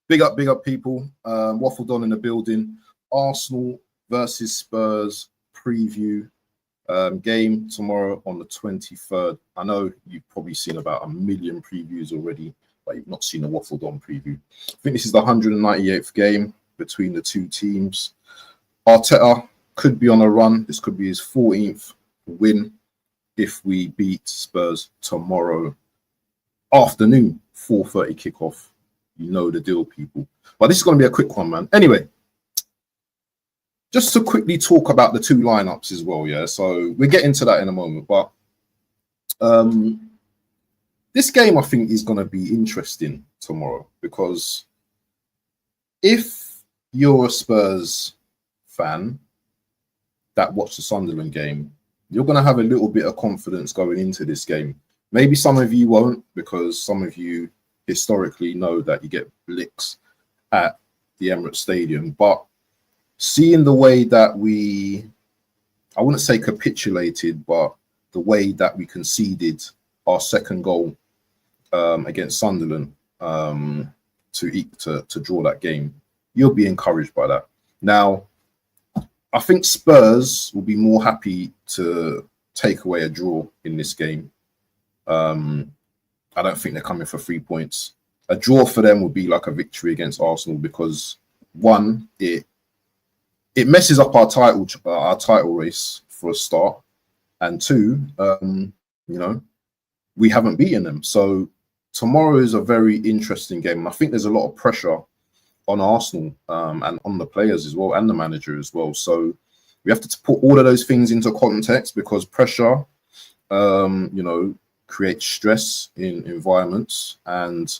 Big up, people. Waffled on in the building. Arsenal versus Spurs preview game tomorrow on the 23rd. I know you've probably seen about a million previews already, but you've not seen a Waffled on preview. I think this is the 198th game between the two teams. Arteta could be on a run. This could be his 14th win if we beat Spurs tomorrow afternoon, 4:30 kickoff. You know the deal, people. But this is going to be a quick one, man. Anyway, just to quickly talk about the two lineups as well, yeah? So we'll get into that in a moment. But this game, I think, is going to be interesting tomorrow because if you're a Spurs fan that watched the Sunderland game, you're going to have a little bit of confidence going into this game. Maybe some of you won't, because some of you historically know that you get licks at the Emirates Stadium. But seeing the way that I wouldn't say capitulated, but the way that we conceded our second goal against Sunderland to draw that game, you'll be encouraged by that. Now, I think Spurs will be more happy to take away a draw in this game. I don't think they're coming for 3 points. A draw for them would be like a victory against Arsenal because, one, it messes up our title race for a start, and two, we haven't beaten them. So tomorrow is a very interesting game. And I think there's a lot of pressure on Arsenal and on the players as well, and the manager as well. So we have to put all of those things into context because pressure, creates stress in environments. And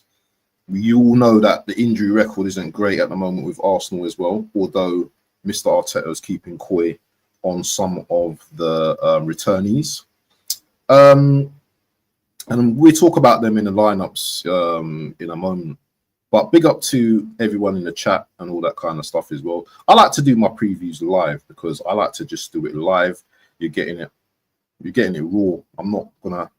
you all know that the injury record isn't great at the moment with Arsenal as well, although Mr. Arteta is keeping coy on some of the returnees. And we'll talk about them in the lineups in a moment. But big up to everyone in the chat and all that kind of stuff as well. I like to do my previews live because I like to just do it live. You're getting it raw. I'm not gonna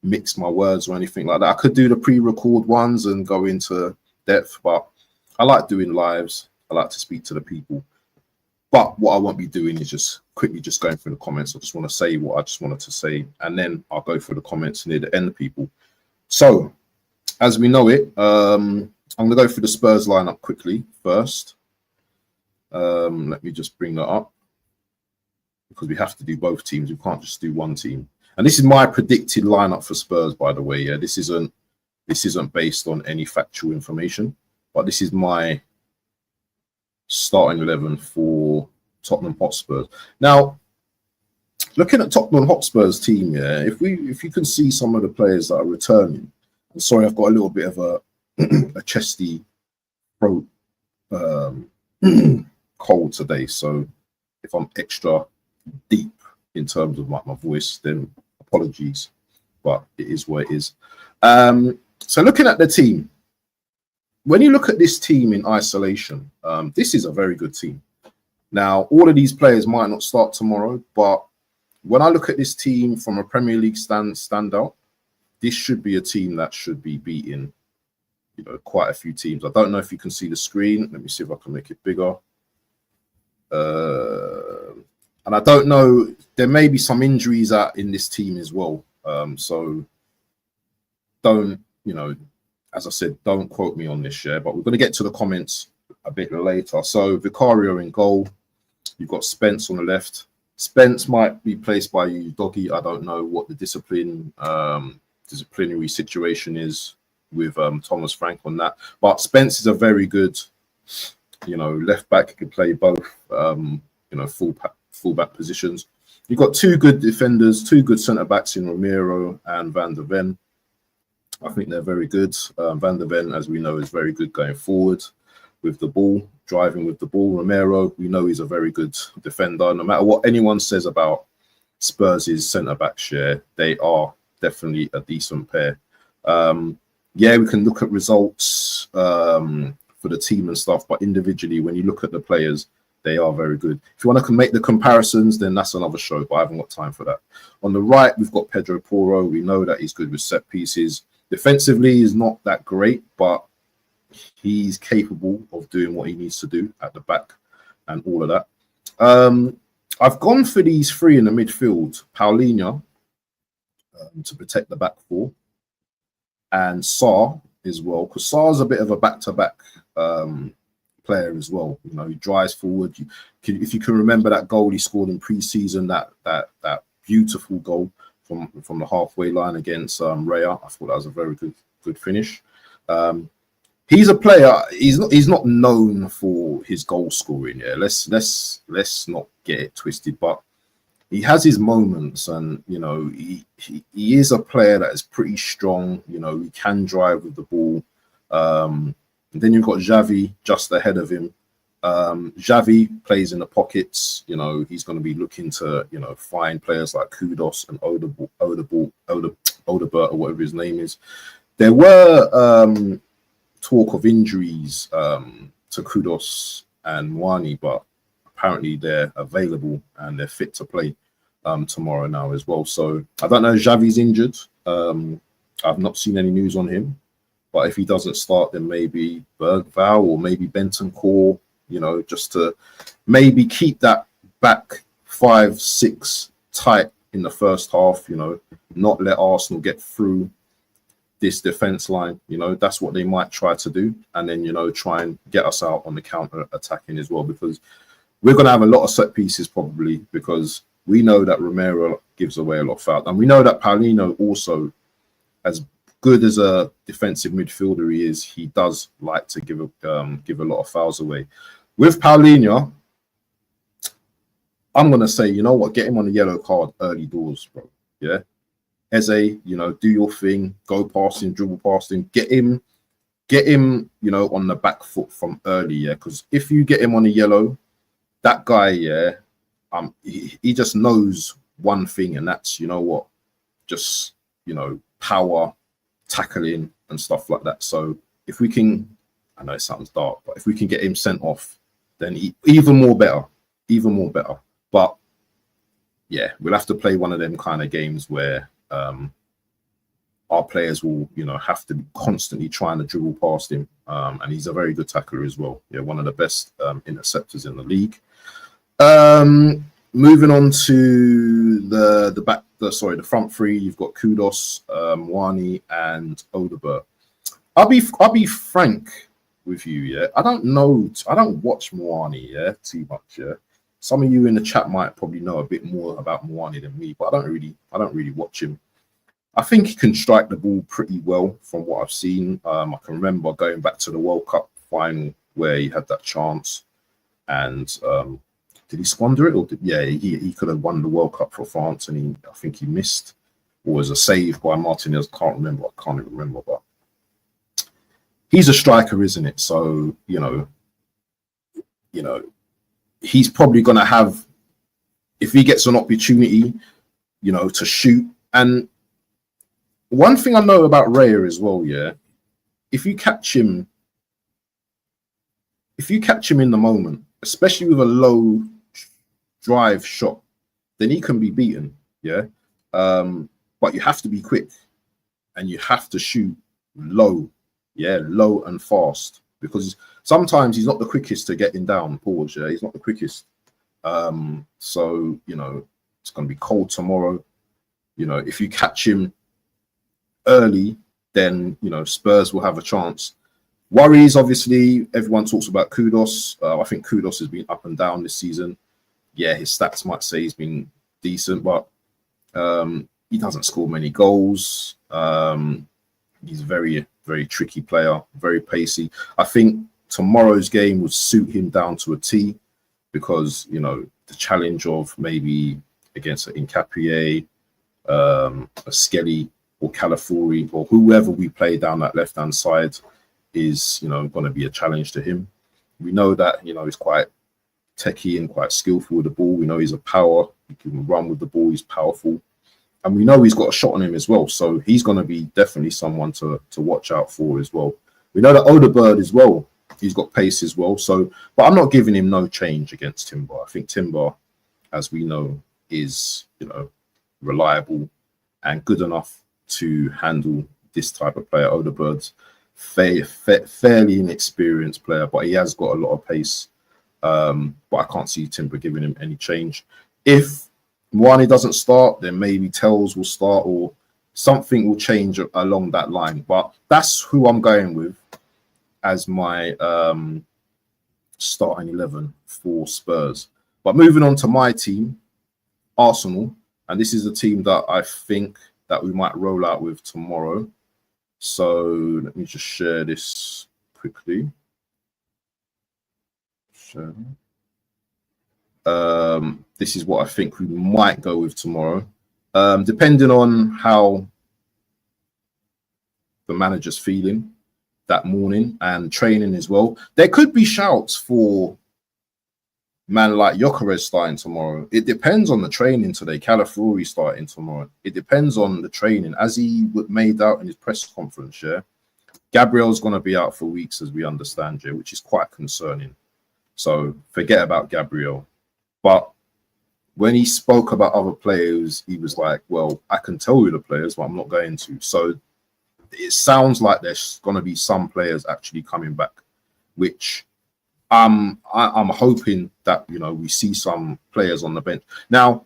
mix my words or anything like that. I could do the pre-record ones and go into depth, but I like doing lives. I like to speak to the people. But what I won't be doing is just quickly going through the comments. I just want to say what I just wanted to say, and then I'll go through the comments near the end, people. So, as we know it, I'm going to go through the Spurs lineup quickly first. Let me just bring that up because we have to do both teams. We can't just do one team. And this is my predicted lineup for Spurs, by the way. Yeah, this isn't based on any factual information, but this is my starting 11 for Tottenham Hotspurs. Now, looking at Tottenham Hotspurs team, yeah, if you can see some of the players that are returning. I'm sorry, I've got a little bit of a chesty throat cold today, so if I'm extra deep in terms of my voice, then apologies, but it is what it is. So looking at the team, when you look at this team in isolation, this is a very good team. Now, all of these players might not start tomorrow, but when I look at this team from a Premier League standout, this should be a team that should be beating, quite a few teams. I don't know if you can see the screen. Let me see if I can make it bigger. And I don't know, there may be some injuries in this team as well. So don't, as I said, don't quote me on this, yeah, but we're going to get to the comments a bit later. So Vicario in goal. You've got Spence on the left. Spence might be placed by you, Doggy. I don't know what the disciplinary situation is with Thomas Frank on that. But Spence is a very good, left back. He can play both, full-back positions. You've got two good defenders, two good centre-backs in Romero and Van der Ven. I think they're very good. Van der Ven, as we know, is very good going forward with the ball, driving with the ball. Romero, we know he's a very good defender. No matter what anyone says about Spurs' centre-back share, they are definitely a decent pair. Yeah, we can look at results for the team and stuff, but individually, when you look at the players, they are very good. If you want to make the comparisons, then that's another show, but I haven't got time for that. On the right, we've got Pedro Porro. We know that he's good with set pieces. Defensively, he's not that great, but he's capable of doing what he needs to do at the back and all of that. I've gone for these three in the midfield: Paulinho to protect the back four, and Sarr as well, because Sarr's a bit of a back-to-back player as well. You know, he drives forward. If you can remember that goal he scored in pre-season, that beautiful goal from the halfway line against Raya, I thought that was a very good finish. He's a player. He's not known for his goal scoring. Yeah, let's not get it twisted. But he has his moments, and you know he is a player that is pretty strong. You know, he can drive with the ball. And then you've got Xavi just ahead of him. Xavi plays in the pockets. You know, he's going to be looking to find players like Kudos and Odebert or whatever his name is. There were talk of injuries to Kudos and Mwani, but apparently they're available and they're fit to play tomorrow now as well. So I don't know if Xavi's injured. I've not seen any news on him, but if he doesn't start, then maybe Bergvall or maybe Bentancur, just to maybe keep that back 5-6 tight in the first half, not let Arsenal get through this defense line. That's what they might try to do, and then try and get us out on the counter attacking as well, because we're going to have a lot of set pieces probably, because we know that Romero gives away a lot of fouls, and we know that Paulinho also, as good as a defensive midfielder he is, he does like to give a lot of fouls away. With Paulinho, I'm going to say, you know what, get him on a yellow card early doors, bro. Yeah. Eze, do your thing, go past him, dribble past him, get him, on the back foot from early, yeah. Because if you get him on a yellow, that guy, yeah, he just knows one thing, and that's, just, power, tackling and stuff like that. So if we can, I know it sounds dark, but if we can get him sent off, then even more better. But yeah, we'll have to play one of them kind of games where our players will, have to be constantly trying to dribble past him. And he's a very good tackler as well. Yeah, one of the best interceptors in the league. Moving on to the front three, you've got Kudos, Mwani, and Odebert. I'll be frank with you, yeah. I don't watch Mwani, yeah, too much, yeah. Some of you in the chat might probably know a bit more about Mwani than me, but I don't really watch him. I think he can strike the ball pretty well from what I've seen. I can remember going back to the World Cup final where he had that chance, and did he squander it? Or he could have won the World Cup for France, and I think he missed, or was a save by Martinez. I can't even remember, but he's a striker, isn't it? So he's probably going to have, if he gets an opportunity, to shoot. And one thing I know about Raya as well, yeah, if you catch him in the moment, especially with a low drive shot, then he can be beaten, yeah. But you have to be quick, and you have to shoot low, yeah, low and fast, because sometimes he's not the quickest to getting down. Pause, yeah, he's not the quickest. So it's going to be cold tomorrow. If you catch him early, then Spurs will have a chance. Worries, obviously, everyone talks about Kudos. I think Kudos has been up and down this season. Yeah, his stats might say he's been decent, but he doesn't score many goals. He's a very, very tricky player, very pacey. I think tomorrow's game would suit him down to a T, because the challenge of maybe against an Nkapie, a Skelly or Calafiori, or whoever we play down that left-hand side is going to be a challenge to him. We know that he's quite techie and quite skillful with the ball. We know he's a power. He can run with the ball. He's powerful. And we know he's got a shot on him as well. So he's going to be definitely someone to watch out for as well. We know that Odebert as well, he's got pace as well. So, but I'm not giving him no change against Timber. I think Timber, as we know, is, reliable and good enough to handle this type of player. Odebert, fairly inexperienced player, but he has got a lot of pace. But I can't see Timber giving him any change. If Mwani doesn't start, then maybe Tells will start, or something will change along that line. But that's who I'm going with as my starting 11 for Spurs. But moving on to my team, Arsenal, and this is a team that I think that we might roll out with tomorrow. So let me just share this quickly. This is what I think we might go with tomorrow, depending on how the manager's feeling that morning and training as well. There could be shouts for man like Gyökeres starting tomorrow. It depends on the training today. Calafiori starting tomorrow. It depends on the training, as he made out in his press conference. Yeah, Gabriel's going to be out for weeks, as we understand, yeah, which is quite concerning. So forget about Gabriel. But when he spoke about other players, he was like, well, I can tell you the players, but I'm not going to. So it sounds like there's going to be some players actually coming back, which I'm hoping that, you know, we see some players on the bench. Now,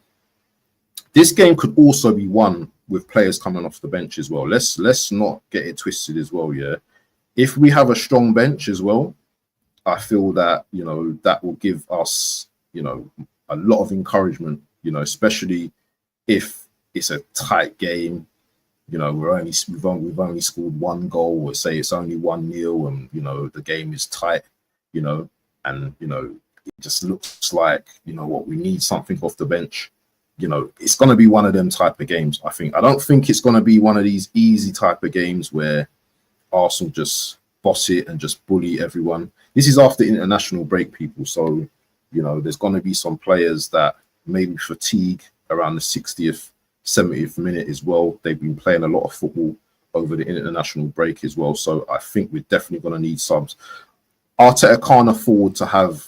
this game could also be won with players coming off the bench as well. Let's not get it twisted as well, yeah. If we have a strong bench as well, I feel that, you know, that will give us, you know, a lot of encouragement, you know, especially if it's a tight game. You know, we've only scored one goal, or say it's only 1-0, and you know the game is tight, you know, and you know it just looks like, you know what, we need something off the bench. You know, it's going to be one of them type of games. I don't think it's going to be one of these easy type of games where Arsenal just boss it and just bully everyone. This is after international break, people. So, you know, there's going to be some players that maybe fatigue around the 60th, 70th minute as well. They've been playing a lot of football over the international break as well. So I think we're definitely going to need subs. Arteta can't afford to have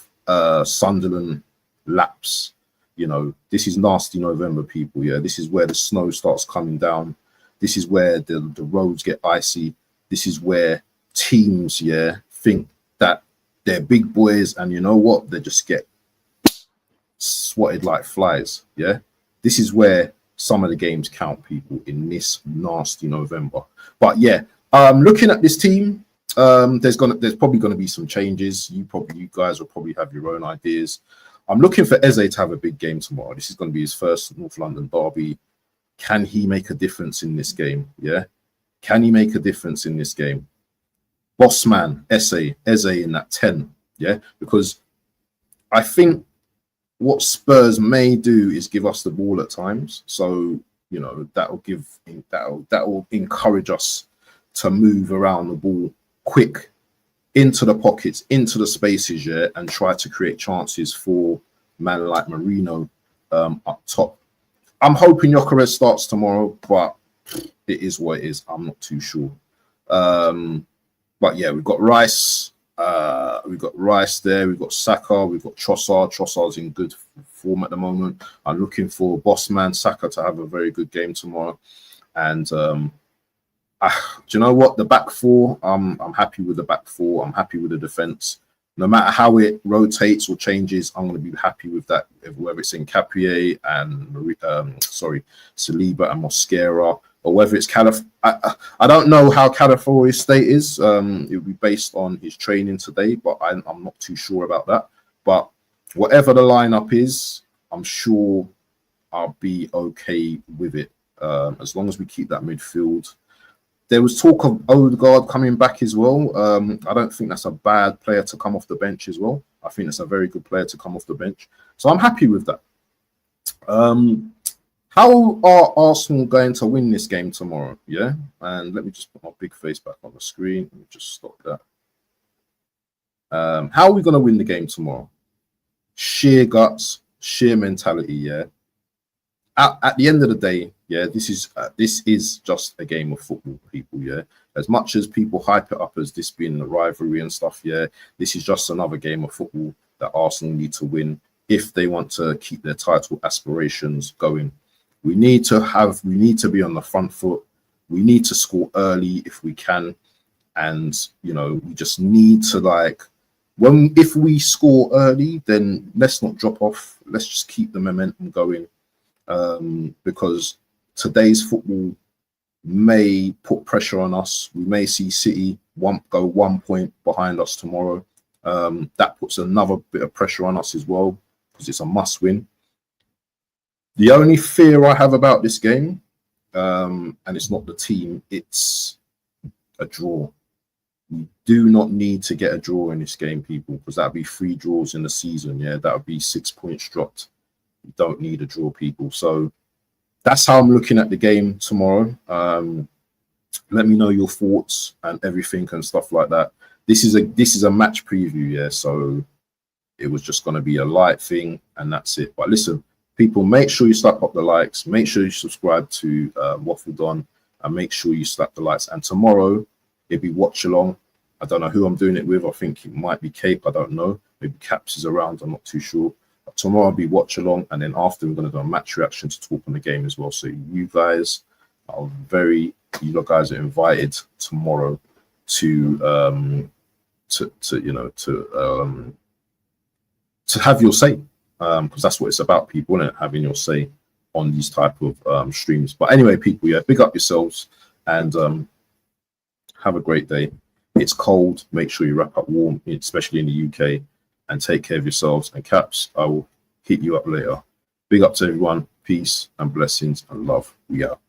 Sunderland lapse. You know, this is nasty November, people. Yeah, this is where the snow starts coming down. This is where the roads get icy. This is where teams, yeah, think that they're big boys, and you know what? They just get swatted like flies. Yeah, this is where some of the games count, people, in this nasty November. But yeah, looking at this team, there's probably gonna be some changes. You guys will probably have your own ideas. I'm looking for Eze to have a big game tomorrow. This is going to be his first North London derby. Can he make a difference in this game? Yeah, can he make a difference in this game? Bossman, Eze in that 10. Yeah, because I think what Spurs may do is give us the ball at times. So, you know, that will encourage us to move around the ball quick, into the pockets, into the spaces, yeah, and try to create chances for man like Marino up top. I'm hoping Gyökeres starts tomorrow, but it is what it is. I'm not too sure. But yeah, we've got Rice. We've got Rice there. We've got Saka. We've got Trossard. Trossard's in good form at the moment. I'm looking for Bossman Saka to have a very good game tomorrow. And do you know what? The back four, I'm happy with the back four. I'm happy with the defense. No matter how it rotates or changes, I'm going to be happy with that. Whether it's in Capier and Saliba and Mosquera, or whether it's I don't know how Calafiori's state is. It will be based on his training today, but I'm not too sure about that. But whatever the lineup is, I'm sure I'll be okay with it, as long as we keep that midfield. There was talk of Odegaard coming back as well. I don't think that's a bad player to come off the bench as well. I think that's a very good player to come off the bench. So I'm happy with that. How are Arsenal going to win this game tomorrow? Yeah, and let me just put my big face back on the screen. Let me just stop that. How are we going to win the game tomorrow? Sheer guts, sheer mentality, yeah. At the end of the day, yeah, this is just a game of football, people, yeah. As much as people hype it up as this being a rivalry and stuff, yeah, this is just another game of football that Arsenal need to win if they want to keep their title aspirations going. We need to be on the front foot. We need to score early if we can. And you know, we just need to, like, if we score early, then let's not drop off. Let's just keep the momentum going, because today's football may put pressure on us. We may see City go 1 point behind us tomorrow. That puts another bit of pressure on us as well, because it's a must win. The only fear I have about this game, and it's not the team, it's a draw. We do not need to get a draw in this game, people, because that'd be 3 draws in the season. Yeah, that would be 6 points dropped. We don't need a draw, people. So that's how I'm looking at the game tomorrow. Let me know your thoughts and everything and stuff like that. This is a match preview, yeah. So it was just going to be a light thing, and that's it. But listen, people, make sure you slap up the likes. Make sure you subscribe to Waffle Don, and make sure you slap the likes. And tomorrow it'll be watch along. I don't know who I'm doing it with. I think it might be Cape. I don't know. Maybe Caps is around. I'm not too sure. But tomorrow I'll be watch along, and then after we're going to do a match reaction to talk on the game as well. So you guys are you guys are invited tomorrow to have your say, because that's what it's about, people, and having your say on these type of streams. But anyway, people, yeah, big up yourselves, and have a great day. It's cold. Make sure you wrap up warm, especially in the UK, and take care of yourselves. And Caps, I will hit you up later. Big up to everyone. Peace and blessings and love. We out.